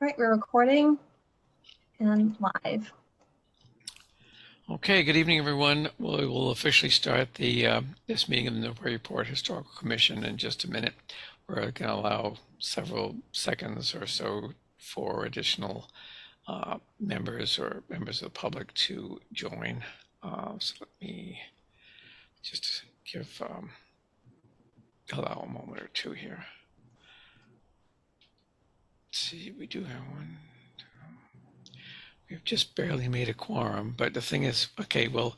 right, we're recording and live. Okay, good evening, everyone. We will officially start this meeting of the Newburyport Historical Commission in just a minute. We're going to allow several seconds or so for additional members or members of the public to join. So let me just give allow a moment or two here. Let's see, we do have one. We've just barely made a quorum, but the thing is, okay, well,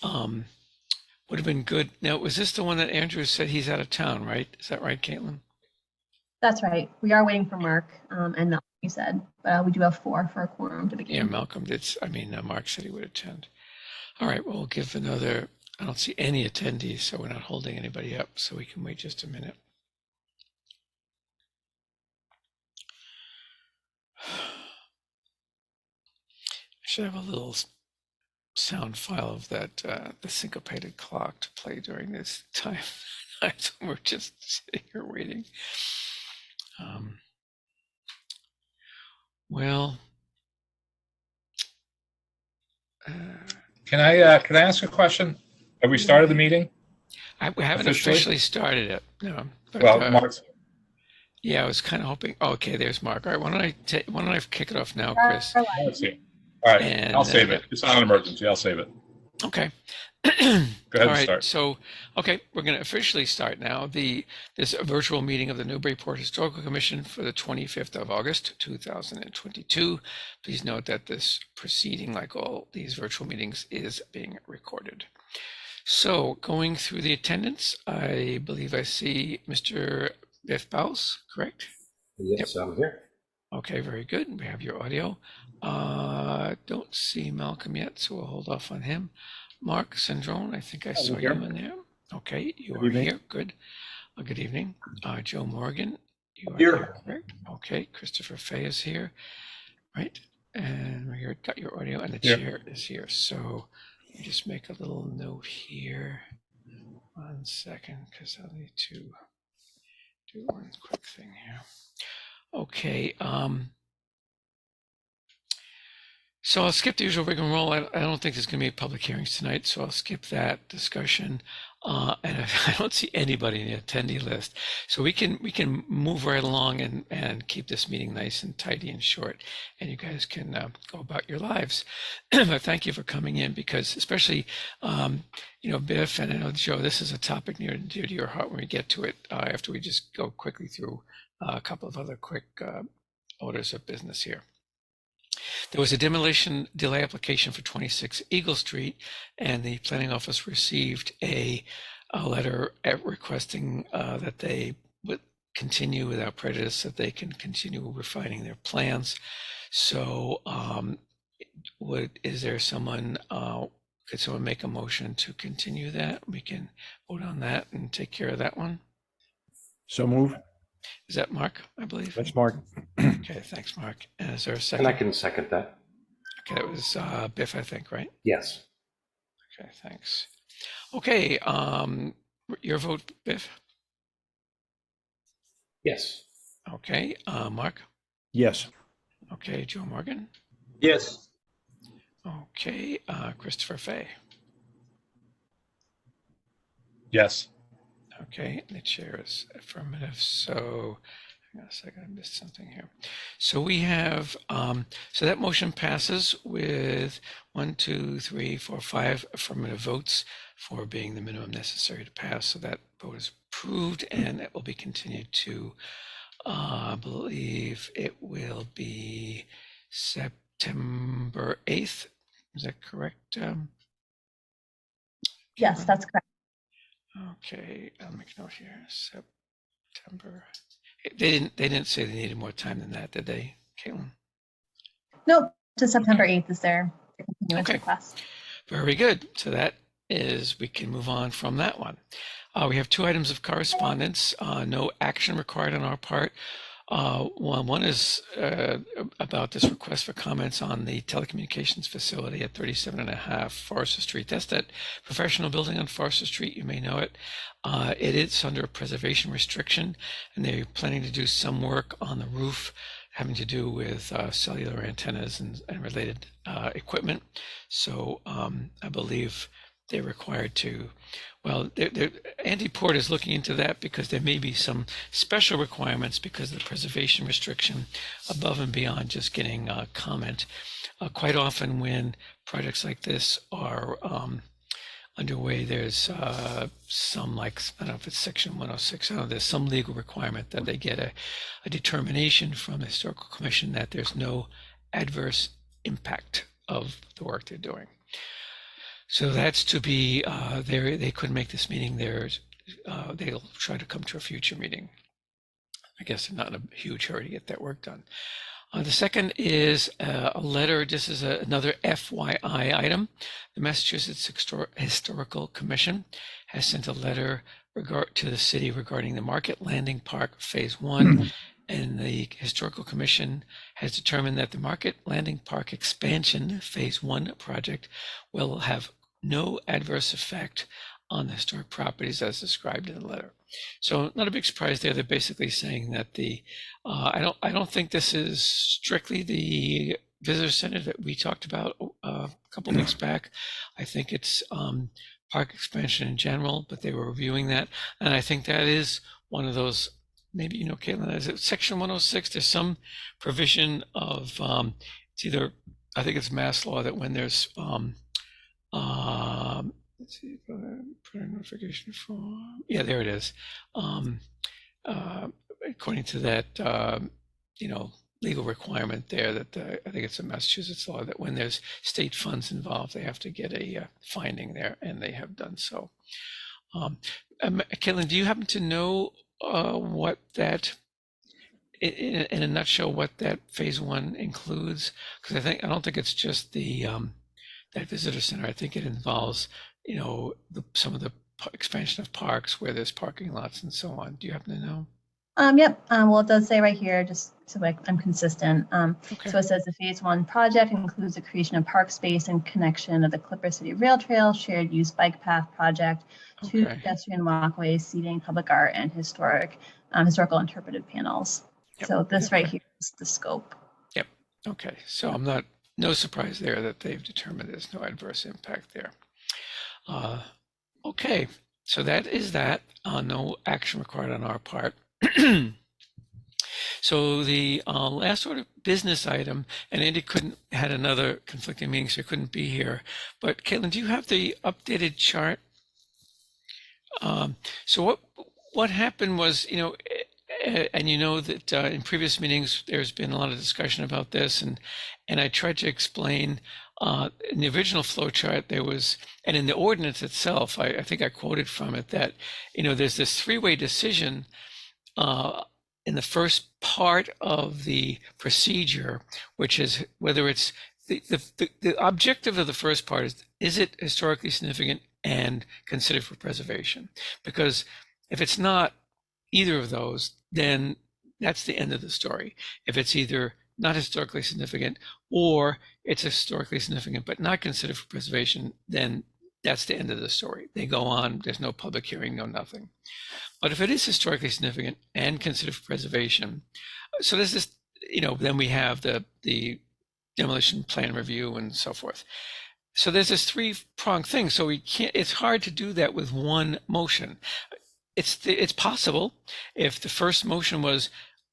would have been good. Now, was this the one that Andrew said he's out of town, right? Is that right, Caitlin? That's right. We are waiting for Mark and Malcolm, you said, but we do have 4 for a quorum to begin. Yeah, Malcolm did. Mark said he would attend. All right, well, we'll give another. I don't see any attendees, so we're not holding anybody up, so we can wait just a minute. I should have a little sound file of that, the syncopated clock to play during this time. We're just sitting here waiting. Well, can I ask a question? Have we started the meeting? We haven't officially started it. No. But, well, Mark's. Yeah, I was kind of hoping. Oh, okay, there's Mark. All right, why don't I kick it off now, Chris? Let's see. All right, and, I'll save it. It's not an emergency. I'll save it. Okay. Go ahead and start. So, okay, we're going to officially start now this virtual meeting of the Newburyport Historical Commission for the 25th of August, 2022. Please note that this proceeding, like all these virtual meetings, is being recorded. So, going through the attendance, I believe I see Mr. Biff Baus, correct? Yes, yep. I'm here. Okay, very good. We have your audio. Don't see Malcolm yet, so we'll hold off on him. Mark Cendrone, I think I saw you in there. Okay, you are here. Good. Good evening. Joe Morgan, you are here, correct? Okay, Christopher Fay is here, right? And we got your audio, and the chair is here. So let me just make a little note here. 1 second, because I'll need to do one quick thing here. Okay. So I'll skip the usual rigmarole. I don't think there's going to be public hearings tonight, so I'll skip that discussion. And I don't see anybody in the attendee list, so we can move right along and keep this meeting nice and tidy and short, and you guys can go about your lives. But thank you for coming in, because especially Biff and I know Joe, this is a topic near and dear to your heart when we get to it. After we just go quickly through a couple of other quick orders of business here. There was a demolition delay application for 26 Eagle Street, and the planning office received a letter requesting that they would continue without prejudice, that they can continue refining their plans. So is there someone, could someone make a motion to continue that? We can vote on that and take care of that one. So move. Is that Mark, I believe? That's Mark. Okay, thanks, Mark. And is there a second? And I can second that. Okay, that was Biff, I think, right? Yes. Okay, thanks. Okay, your vote, Biff? Yes. Okay, Mark? Yes. Okay, Joe Morgan? Yes. Okay, Christopher Fay? Yes. Okay, the chair is affirmative. So, hang on a second, I missed something here. So we have, so that motion passes with 1, 2, 3, 4, 5 affirmative votes for being the minimum necessary to pass. So that vote is approved, and it will be continued to, I believe it will be September 8th. Is that correct? Yes, that's correct. Okay, I'll make a note here. September. They didn't say they needed more time than that, did they, Caitlin? Nope. To September 8th is their continuance request. Very good. So that is, we can move on from that one. We have 2 items of correspondence. No action required on our part. One is about this request for comments on the telecommunications facility at 37.5 Forester Street. That's that professional building on Forester Street. You may know it. It is under a preservation restriction, and they're planning to do some work on the roof having to do with cellular antennas and related equipment. So I believe they're required to, well, Andy Port is looking into that because there may be some special requirements because of the preservation restriction above and beyond just getting comment. Quite often when projects like this are underway, there's some, like, I don't know if it's section 106, I don't know, there's some legal requirement that they get a determination from the Historical Commission that there's no adverse impact of the work they're doing. So that's to be, they couldn't make this meeting, they'll try to come to a future meeting. I guess they're not in a huge hurry to get that work done. The second is a letter. This is another FYI item. The Massachusetts Historical Commission has sent a letter to the city regarding the Market Landing Park Phase 1. And the Historical Commission has determined that the Market Landing Park Expansion Phase 1 project will have no adverse effect on the historic properties as described in the letter. So not a big surprise there. They're basically saying that I don't think this is strictly the visitor center that we talked about a couple of weeks back. I think it's park expansion in general, but they were reviewing that. And I think that is one of those, maybe, Caitlin, is it section 106? There's some provision of, it's either, I think it's mass law, that when there's, let's see, prior notification form. Yeah, there it is. According to that, legal requirement there, that I think it's a Massachusetts law, that when there's state funds involved, they have to get a finding there, and they have done so. Caitlin, do you happen to know what that, in a nutshell, what that phase 1 includes? Because I don't think it's just the that visitor center. I think it involves, some of the expansion of parks where there's parking lots and so on. Do you happen to know? Yep. Well, it does say right here, just so I'm consistent. Okay. So it says the phase 1 project includes the creation of park space and connection of the Clipper City Rail Trail, shared use bike path project, two pedestrian walkways, seating, public art, and historical interpretive panels. Yep. So this right here is the scope. Yep. Okay. So no surprise there that they've determined there's no adverse impact there. Okay. So that is that. No action required on our part. So the last sort of business item, and Andy had another conflicting meeting, so he couldn't be here. But Caitlin, do you have the updated chart? So what happened was, and that in previous meetings there's been a lot of discussion about this, and I tried to explain in the original flow chart there was, and in the ordinance itself, I think I quoted from it that there's this three-way decision in the first part of the procedure, which is whether it's the objective of the first part is it historically significant and considered for preservation? Because if it's not either of those, then that's the end of the story. If it's either not historically significant or it's historically significant but not considered for preservation, then that's the end of the story. They go on, there's no public hearing, no nothing. But if it is historically significant and considered for preservation, so there's this, then we have the demolition plan review and so forth. So there's this three-pronged thing. So it's hard to do that with one motion. It's possible if the first motion was,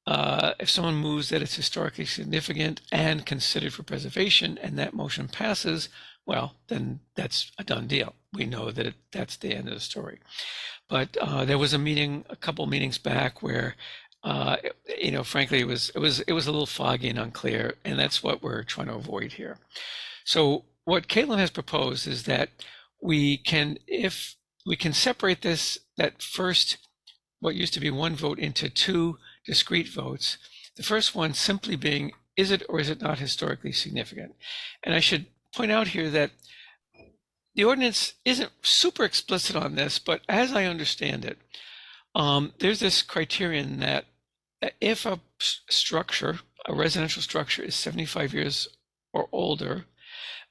if someone moves that it's historically significant and considered for preservation and that motion passes, well, then that's a done deal. We know that that's the end of the story. But there was a couple meetings back where, frankly, it was a little foggy and unclear, and that's what we're trying to avoid here. So what Caitlin has proposed is that we can separate that first, what used to be one vote, into two discrete votes. The first one simply being, is it or is it not historically significant? And I should point out here that the ordinance isn't super explicit on this, but as I understand it, there's this criterion that if a residential structure is 75 years or older,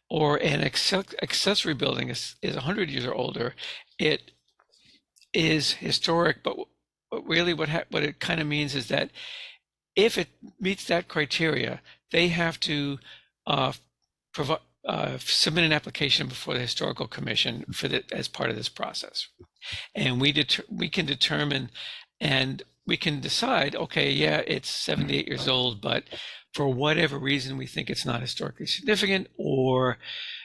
or an accessory building is 100 years or older, it is historic. But really what it kind of means is that if it meets that criteria, they have to provide submit an application before the historical commission for as part of this process. And we can determine, and we can decide, okay, yeah, it's 78 years old, but for whatever reason we think it's not historically significant, or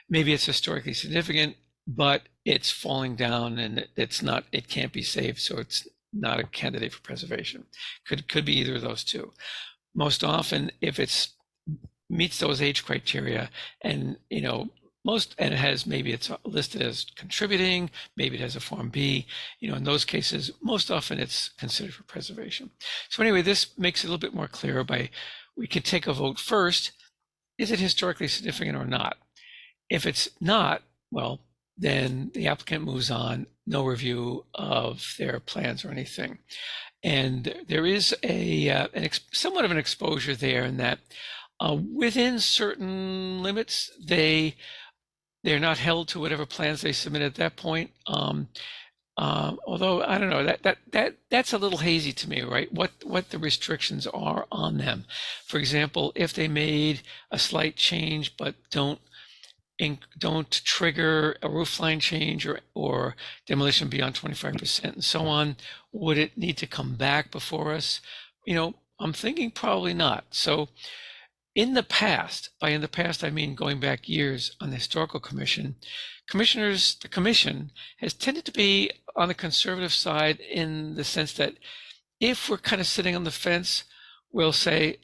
maybe it's historically significant, but it's falling down and it can't be saved, so it's not a candidate for preservation. Could be either of those two. Most often, if it's meets those age criteria, and and it has, maybe it's listed as contributing, maybe it has a Form B, in those cases, most often it's considered for preservation. So anyway, this makes it a little bit more clear we can take a vote first. Is it historically significant or not? If it's not, well, then the applicant moves on, no review of their plans or anything. And there is somewhat of an exposure there in that within certain limits, they're not held to whatever plans they submit at that point. Although I don't know, that's a little hazy to me, right? What the restrictions are on them. For example, if they made a slight change but don't trigger a roof line change or demolition beyond 25% and so on, would it need to come back before us? I'm thinking probably not. So in the past, by in the past, I mean going back years on the Historical Commission, the commission has tended to be on the conservative side, in the sense that if we're kind of sitting on the fence, we'll say,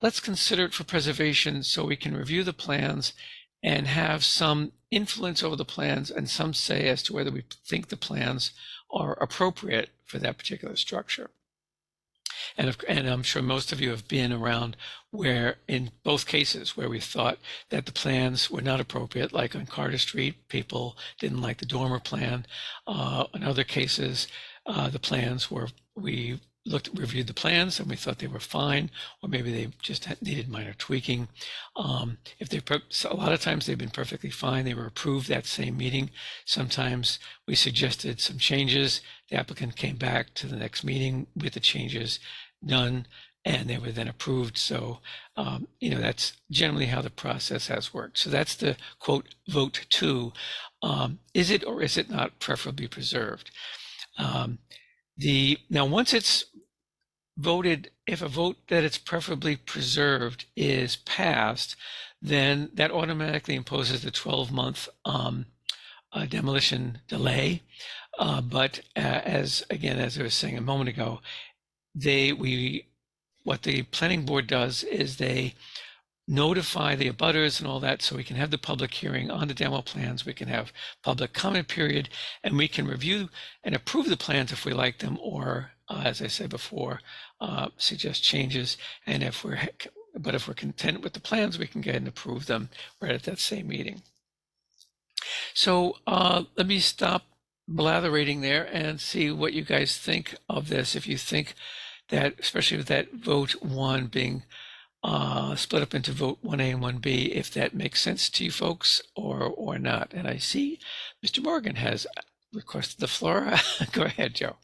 let's consider it for preservation so we can review the plans and have some influence over the plans and some say as to whether we think the plans are appropriate for that particular structure. And I'm sure most of you have been around where, in both cases, where we thought that the plans were not appropriate, like on Carter Street, people didn't like the dormer plan. In other cases, the plans we reviewed the plans and we thought they were fine, or maybe they just needed minor tweaking. So a lot of times they've been perfectly fine. They were approved that same meeting. Sometimes we suggested some changes. The applicant came back to the next meeting with the changes done, and they were then approved. So, that's generally how the process has worked. So that's the quote vote to, is it or is it not preferably preserved? Now, once it's voted, if a vote that it's preferably preserved is passed, then that automatically imposes the 12-month demolition delay. But as I was saying a moment ago, what the planning board does is they notify the abutters and all that, so we can have the public hearing on the demo plans, we can have public comment period, and we can review and approve the plans if we like them, or as I said before, suggest changes. And if we're content with the plans, we can go ahead and approve them right at that same meeting. So let me stop blatherating there and see what you guys think of this. If you think that, especially with that vote 1 being split up into vote 1A and 1B, if that makes sense to you folks or not. And I see Mr. Morgan has requested the floor. Go ahead, Joe.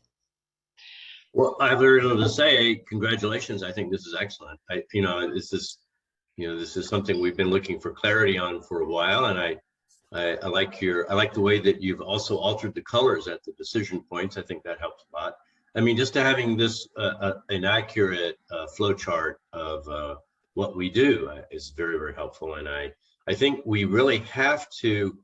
Well, I have very little to say. Congratulations. I think this is excellent. This is something we've been looking for clarity on for a while, and I like the way that you've also altered the colors at the decision points. I think that helps a lot. I mean, just having this an accurate flow chart of what we do is very, very helpful. And I think we really have to.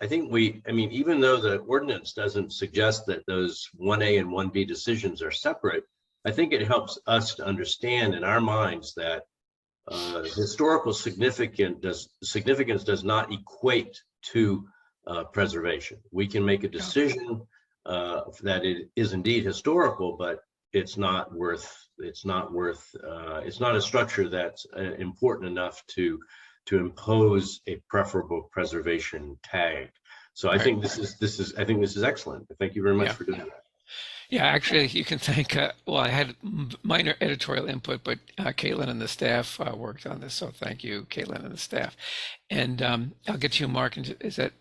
Even though the ordinance doesn't suggest that those 1A and 1B decisions are separate, I think it helps us to understand in our minds that historical significance does not equate to preservation. We can make a decision that it is indeed historical, but it's not a structure that's important enough to impose a preferable preservation tag. So I think this is excellent. Thank you very much for doing that. Yeah, actually, you can thank. I had minor editorial input, but Caitlin and the staff worked on this. So thank you, Caitlin and the staff. And I'll get you, Mark. Is it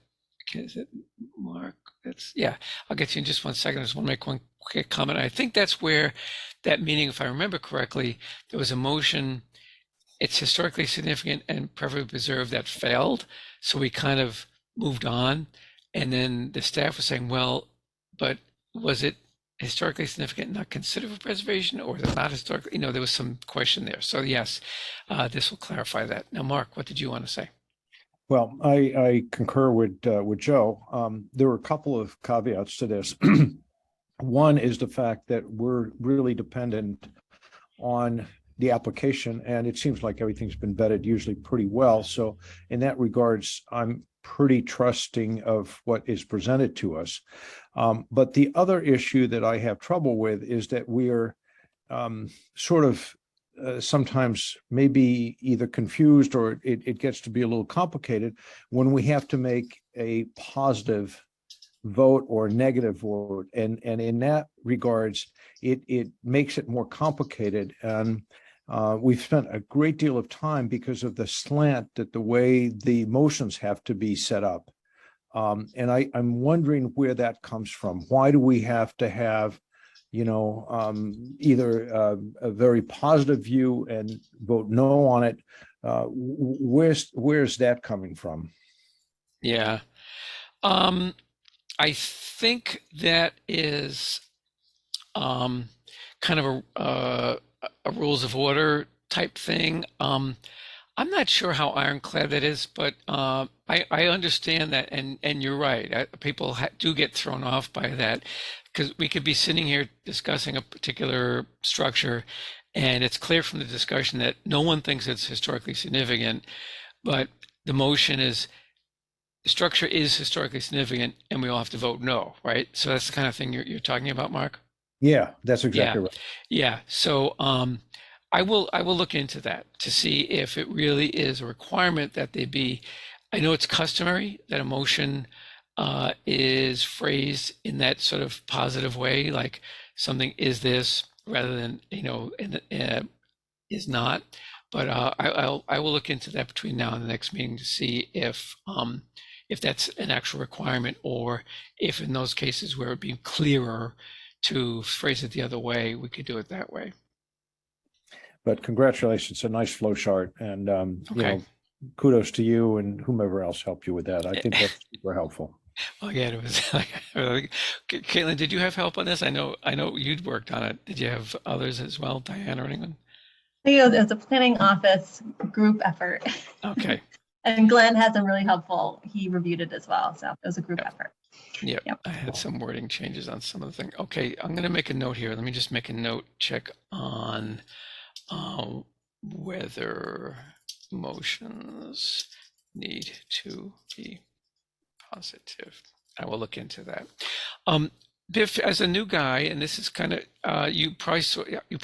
Mark? I'll get you in just 1 second. I just want to make one comment. I think that's where that meeting, if I remember correctly, there was a motion, it's historically significant and preferably preserved, that failed. So we kind of moved on. And then the staff was saying, well, but was it historically significant and not considered for preservation, or was it not historically? There was some question there. So yes, this will clarify that. Now, Mark, what did you want to say? Well, I concur with Joe. There were a couple of caveats to this. One is the fact that we're really dependent on the application, and it seems like everything's been vetted usually pretty well. So in that regards, I'm pretty trusting of what is presented to us. But the other issue that I have trouble with is that we're sort of sometimes maybe either confused, or it gets to be a little complicated when we have to make a positive vote or negative vote. And in that regards, it makes it more complicated. And we've spent a great deal of time because of the slant that the way the motions have to be set up. And I'm wondering where that comes from. Why do we have to have, either a very positive view and vote no on it? Where's that coming from? Yeah. I think that is kind of a rules of order type thing. I'm not sure how ironclad that is, but I understand that, and you're right. People do get thrown off by that, because we could be sitting here discussing a particular structure, and it's clear from the discussion that no one thinks it's historically significant, but the motion is the structure is historically significant, and we all have to vote no, right? So that's the kind of thing you're talking about, Mark? Yeah, that's exactly right. Yeah. So I will look into that to see if it really is a requirement that they be. I know it's customary that a motion is phrased in that sort of positive way, like something is this rather than is not. But I will look into that between now and the next meeting to see if that's an actual requirement, or if in those cases where it'd be clearer to phrase it the other way, we could do it that way. But congratulations, a nice flow chart, and kudos to you and whomever else helped you with that. I think that's super helpful. Well, yeah, it was like, Caitlin, did you have help on this? I know you'd worked on it. Did you have others as well, Diane or anyone? It was a planning office group effort. Okay. And Glenn had some really helpful, he reviewed it as well. So it was a group effort. Yep. I had some wording changes on some of the things. Okay, I'm going to make a note here. Let me just make a note check on whether motions need to be positive. I will look into that. Biff, as a new guy, and this is kind of you probably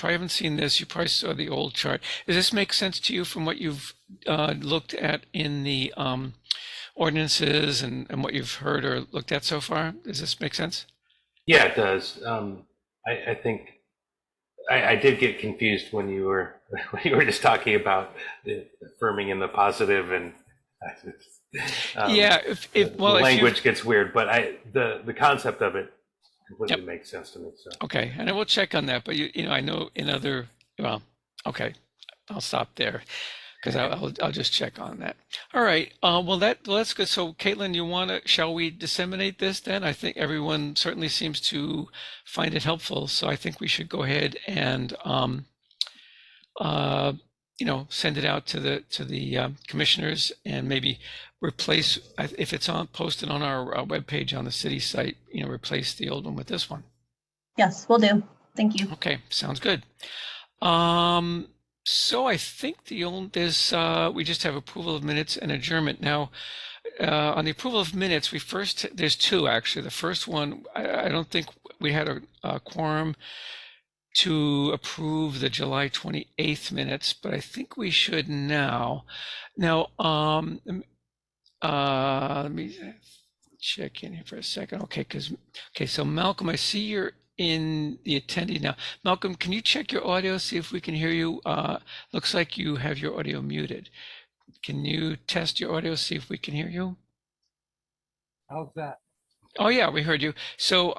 haven't seen this. You probably saw the old chart. Does this make sense to you from what you've looked at in the ordinances and what you've heard or looked at so far? Does this make sense? Yeah, it does. I think I did get confused when you were just talking about the affirming in the positive, and yeah, language gets weird, but the concept of it completely makes sense to me. So okay, and I will check on that. But I know in other okay, I'll stop there because I'll just check on that. All right. Well, that's good. So, Caitlin, shall we disseminate this then? I think everyone certainly seems to find it helpful. So I think we should go ahead and send it out to the commissioners, and maybe replace, if it's posted on our webpage on the city site, replace the old one with this one. Yes, we'll do. Thank you. Okay, sounds good. So I think we just have approval of minutes and adjournment. Now, on the approval of minutes, there's two actually. The first one, I don't think we had a quorum to approve the July 28th minutes, but I think we should now. Now, let me check in here for a second. Okay, so Malcolm, I see you're in the attendee now. Malcolm, can you check your audio, see if we can hear you? Looks like you have your audio muted. Can you test your audio, see if we can hear you? How's that? Oh yeah, we heard you. So,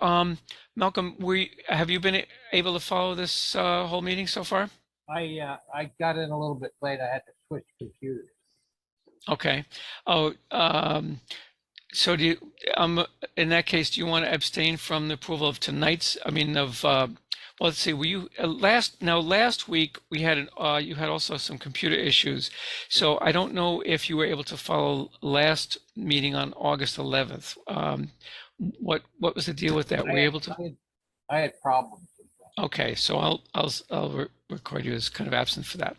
Malcolm, have you been able to follow this whole meeting so far? I got in a little bit late. I had to switch computers. Okay. Oh, so do you, in that case, do you want to abstain from the approval of tonight's, well, let's see, were you, last week we had you had also some computer issues. So I don't know if you were able to follow last meeting on August 11th. What was the deal with that? Were you able to? I had problems with that. Okay, so I'll record you as kind of absent for that.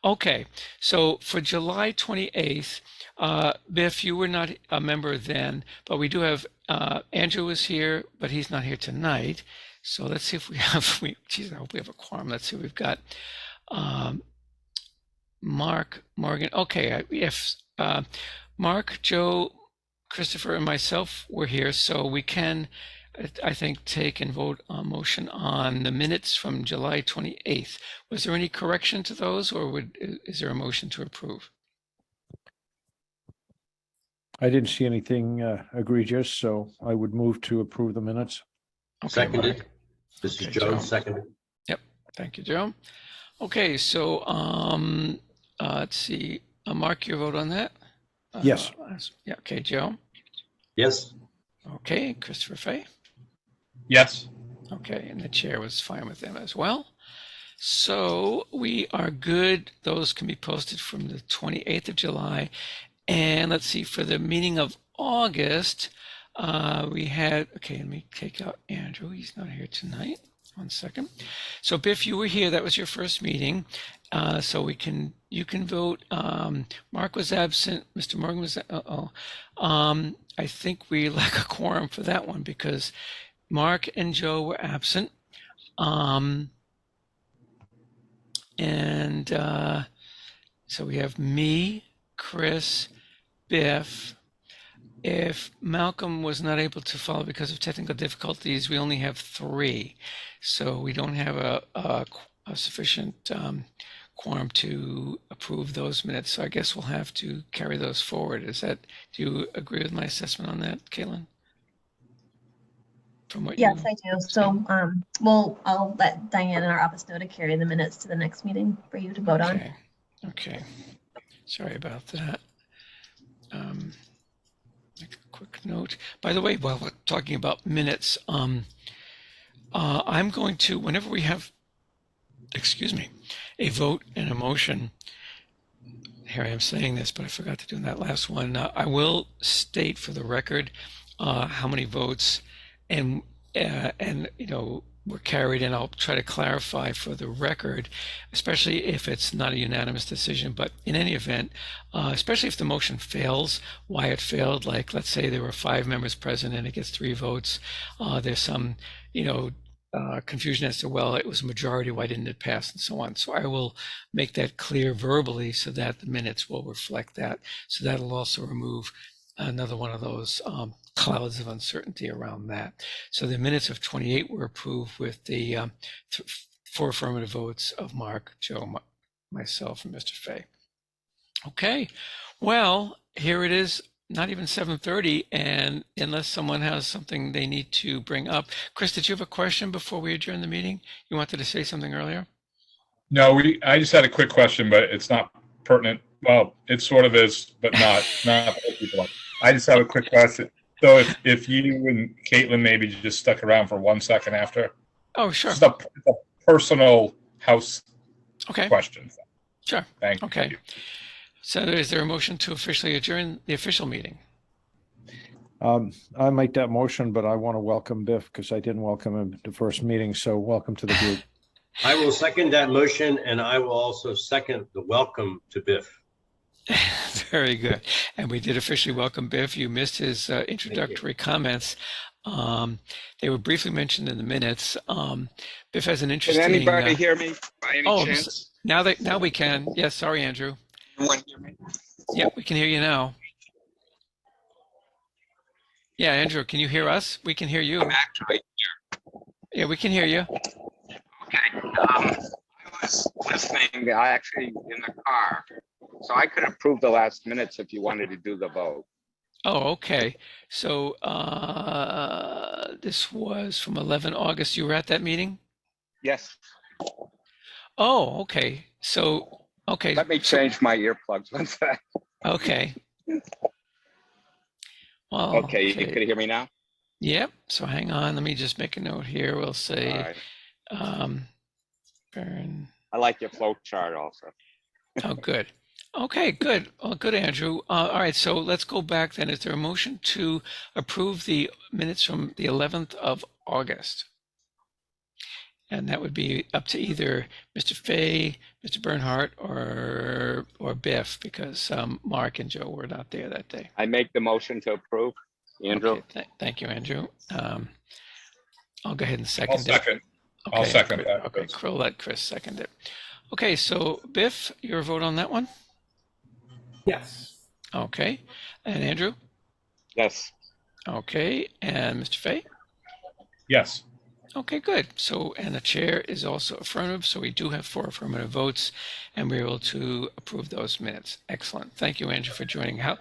Okay, so for July 28th, Biff, you were not a member then, but we do have Andrew was here, but he's not here tonight. So let's see if we have geez, I hope we have a quorum. Let's see, we've got Mark, Morgan. Okay, if Mark, Joe, Christopher, and myself were here, so we can, I think, take and vote on motion on the minutes from July 28th. Was there any correction to those, or is there a motion to approve? I didn't see anything egregious, so I would move to approve the minutes. Okay, Seconded. Mark. This is Okay, Joe, Joe. seconded. Yep, thank you, Joe. Okay, so let's see, Mark, your vote on that? Yes. Yeah, okay, Joe. Yes. Okay, Christopher Fay. Yes. Okay, and the chair was fine with them as well. So we are good. Those can be posted from the 28th of July. And let's see, for the meeting of August, we had, okay, let me take out Andrew. He's not here tonight. 1 second. So Biff, you were here. That was your first meeting. So you can vote. Mark was absent. Mr. Morgan was, I think we lack a quorum for that one because Mark and Joe were absent. So we have me, Chris, Biff. If Malcolm was not able to follow because of technical difficulties, we only have 3. So we don't have a sufficient quorum to approve those minutes. So I guess we'll have to carry those forward. Do you agree with my assessment on that, Caitlin? From what Yes, I do. So I'll let Diane in our office know to carry the minutes to the next meeting for you to vote on. Okay. Sorry about that. Make a quick note. By the way, while we're talking about minutes, I'm going to, whenever we have, a vote and a motion, here I am saying this, but I forgot to do in that last one. I will state for the record how many votes and were carried, and I'll try to clarify for the record, especially if it's not a unanimous decision. But in any event, especially if the motion fails, why it failed, like let's say there were 5 members present and it gets 3 votes, there's some, confusion as to, well, it was a majority, why didn't it pass, and so on. So I will make that clear verbally so that the minutes will reflect that. So that'll also remove another one of those clouds of uncertainty around that. So the minutes of 28 were approved with the 4 affirmative votes of Mark, Joe, myself, and Mr. Fay. Okay, well, here it is, not even 7:30, and unless someone has something they need to bring up. Chris, did you have a question before we adjourn the meeting? You wanted to say something earlier? No, I just had a quick question, but it's not pertinent. Well, it sort of is, but not people. I just have a quick question. So if you and Caitlin maybe just stuck around for 1 second after. Oh, sure. Just a personal house question. Sure. Thank you. Okay. So is there a motion to officially adjourn the official meeting? I make that motion, but I want to welcome Biff because I didn't welcome him at the first meeting. So welcome to the group. I will second that motion, and I will also second the welcome to Biff. Very good. And we did officially welcome Biff. You missed his introductory comments. They were briefly mentioned in the minutes. Biff has an interesting. Can anybody hear me by any chance? Now we can. Yes, sorry, Andrew. Anyone hear me? Yeah, we can hear you now. Yeah, Andrew, can you hear us? We can hear you. I'm actually here. Yeah, we can hear you. Okay. I was listening. I actually in the car, so I could approve the last minutes if you wanted to do the vote. Oh, okay. So this was from 11 August. You were at that meeting? Yes. Oh, okay. So, okay. Let me So, change my earplugs. One sec. okay. Well, Okay, you can hear me now? Yep. So hang on. Let me just make a note here. We'll All say, right. Burn. I like your flow chart also. Oh, good. Okay, good. Well, good, Andrew. All right. So let's go back then. Is there a motion to approve the minutes from the 11th of August? And that would be up to either Mr. Fay, Mr. Bernhardt, or Biff, because Mark and Joe were not there that day. I make the motion to approve. Andrew? Okay, thank you, Andrew. I'll go ahead and I'll second it. second. I'll second that. Okay, Krill, let Chris second it. Okay, so Biff, your vote on that one? Yes. Okay, and Andrew? Yes. Okay, and Mr. Fay? Yes. Okay, good. So, and the chair is also affirmative, so we do have 4 affirmative votes, and we're able to approve those minutes. Excellent. Thank you, Andrew, for joining. Yep.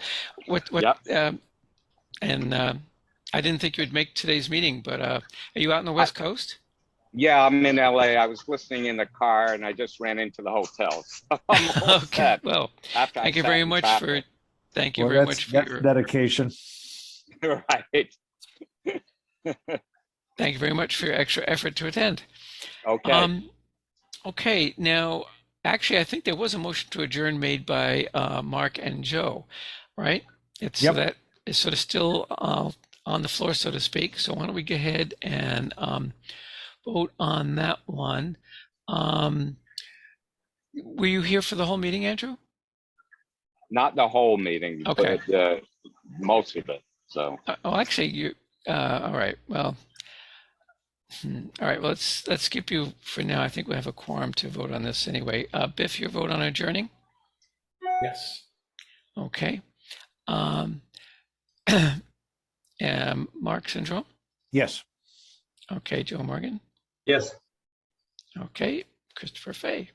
I didn't think you would make today's meeting, but are you out on the West Coast? Yeah, I'm in LA. I was listening in the car and I just ran into the hotel. So I'm all Okay, set. well, After I thank you sat very in much traffic. thank you Well, very that's much for your dedication. Right. thank you very much for your extra effort to attend. Okay. Okay, now actually I think there was a motion to adjourn made by Mark and Joe, right? It's so Yep. that is sort of still on the floor, so to speak. So why don't we go ahead and vote on that one? Were you here for the whole meeting, Andrew? Not the whole meeting, Okay. but most of it. So Oh, actually, you. All right. Well. All right. Well, let's skip you for now. I think we have a quorum to vote on this anyway. Biff, your vote on adjourning? Yes. Okay. Mark Syndrome? Yes. Okay. Joe Morgan? Yes. Okay. Christopher Fay?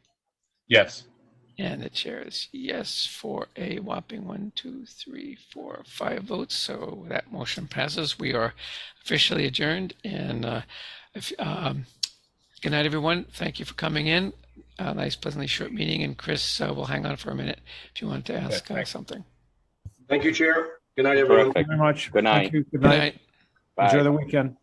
Yes. And the chair is yes for a whopping 1, 2, 3, 4, 5 votes. So that motion passes. We are officially adjourned. And good night, everyone. Thank you for coming in. A nice, pleasantly short meeting. And Chris will hang on for a minute if you want to ask something. Thank you, Chair. Good night, everyone. terrific. Thank you very much. Good night. Thank you. Good Good night. night. Bye. Enjoy the weekend.